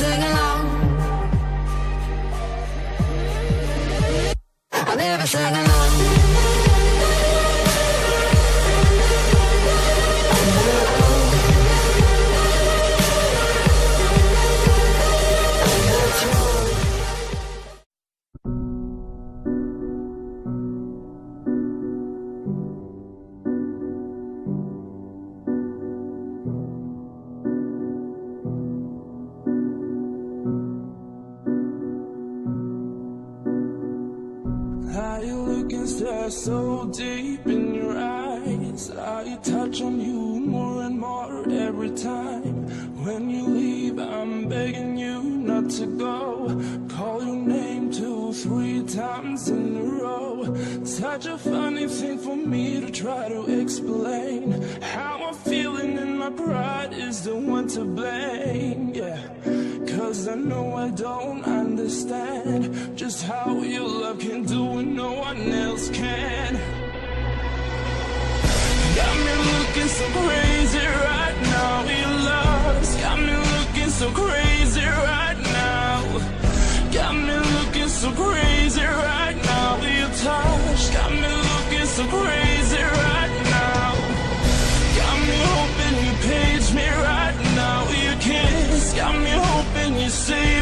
sing along. I'll never sing along. I look and stare so deep in your eyes. I touch on you more and more every time. When you leave, I'm begging you not to go. Call your name 2, 3 times in a row. Such a funny thing for me to try to explain. How I'm feeling and my pride is the one to blame, yeah. Cause I know I don't understand just how your love can do what no one else can. Got me looking so crazy right now. Your love's got me looking so crazy right now. Got me looking so crazy right now. Your touch got me looking so crazy right now. Got me hoping you page me right now. Your kiss got me hoping you see